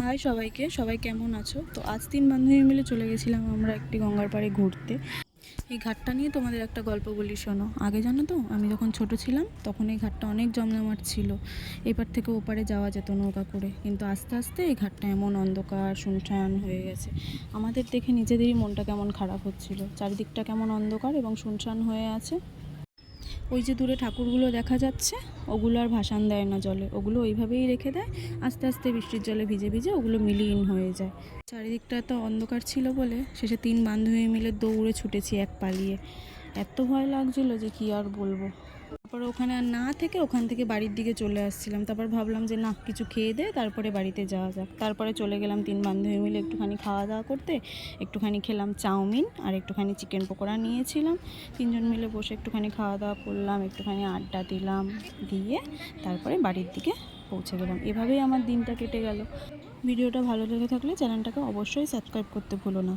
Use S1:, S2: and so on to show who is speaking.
S1: High সবাইকে, সবাই কেমন আছো? তো আজ 3 বান্ধবী মিলে চলে গেছিলাম আমরা একটি গঙ্গার পাড়ে ঘুরতে। এই ঘাটটা নিয়ে তোমাদের একটা গল্প বলি, শোনো। আগে জানো তো, আমি যখন ছোট ছিলাম তখন এই ঘাটটা অনেক জমজমাট ছিল। এপার থেকে ওপারে যাওয়া যেত নৌকা করে, কিন্তু আস্তে আস্তে এই ঘাটটা এমন অন্ধকার শুনশান হয়ে গেছে, আমাদের দেখে নিজেদেরই মনটা কেমন খারাপ হচ্ছিল। চারিদিকটা কেমন অন্ধকার এবং শুনশান হয়ে আছে। ওই যে দূরে ঠাকুরগুলো দেখা যাচ্ছে, ওগুলো আর ভাসান দেয় না জলে, ওগুলো ওইভাবেই রেখে দেয়। আস্তে আস্তে বৃষ্টির জলে ভিজে ভিজে ওগুলো মিলিয়ে হয়ে যায়। চারিদিকটা এত অন্ধকার ছিল বলে শেষে 3 বান্ধবী মিলে দৌড়ে ছুটেছি এক পালিয়ে। এত ভয় লাগছিল যে কি আর বলবো। তারপরে ওখানে আর না থেকে ওখান থেকে বাড়ির দিকে চলে আসছিলাম। তারপর ভাবলাম যে না, কিছু খেয়ে দে তারপরে বাড়িতে যাওয়া যাক। তারপরে চলে গেলাম 3 বান্ধবী মিলে একটুখানি খাওয়া দাওয়া করতে। একটুখানি খেলাম চাউমিন আর একটুখানি চিকেন পকোড়া নিয়েছিলাম। 3জন মিলে বসে একটুখানি খাওয়া দাওয়া করলাম, একটুখানি আড্ডা দিলাম, দিয়ে তারপরে বাড়ির দিকে পৌঁছে গেলাম। এভাবেই আমার দিনটা কেটে গেল। ভিডিওটা ভালো লেগে থাকলে চ্যানেলটাকে অবশ্যই সাবস্ক্রাইব করতে ভুলো না।